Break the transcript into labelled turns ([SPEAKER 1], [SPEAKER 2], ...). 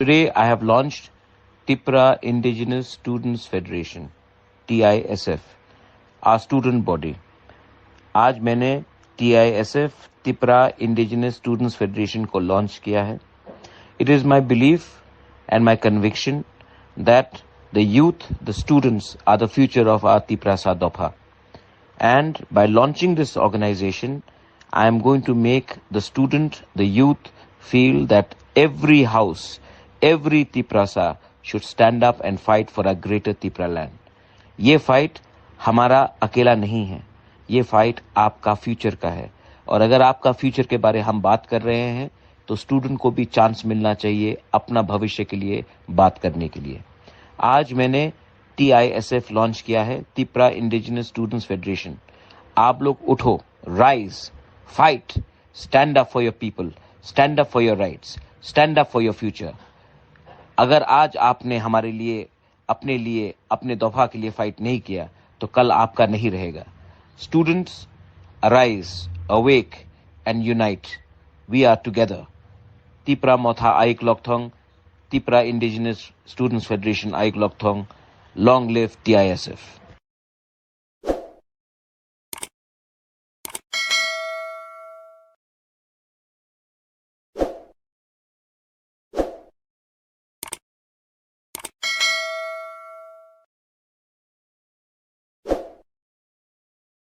[SPEAKER 1] Today I have launched TIPRA Indigenous Students Federation, TISF, our student body. आज मैंने TISF, TIPRA Indigenous Students Federation को launch किया है. It is my belief and my conviction that the youth, the students are the future of our TIPRA Sadopha. And by launching this organization, I am going to make the student, the youth feel that every house, every TIPRA should stand up and fight for a greater TIPRA land. ये fight हमारा अकेला नहीं है, ये fight आपका future का है. और अगर आपका फ्यूचर के बारे हम बात कर रहे हैं तो स्टूडेंट को भी चांस मिलना चाहिए अपना भविष्य के लिए बात करने के लिए. आज मैंने TISF लॉन्च किया है, तिपरा इंडिजिनस स्टूडेंट्स फेडरेशन. आप लोग उठो, rise, fight, stand up for your people, stand up for your rights, stand up for your future. अगर आज आपने हमारे लिए, अपने दफा के लिए फाइट नहीं किया तो कल आपका नहीं रहेगा. Students, arise, awake and unite. We are together. Tipra Motha आइक लोकथोंग, तिपरा इंडिजिनस स्टूडेंट्स फेडरेशन आइक लोकथोंग. Long live TISF.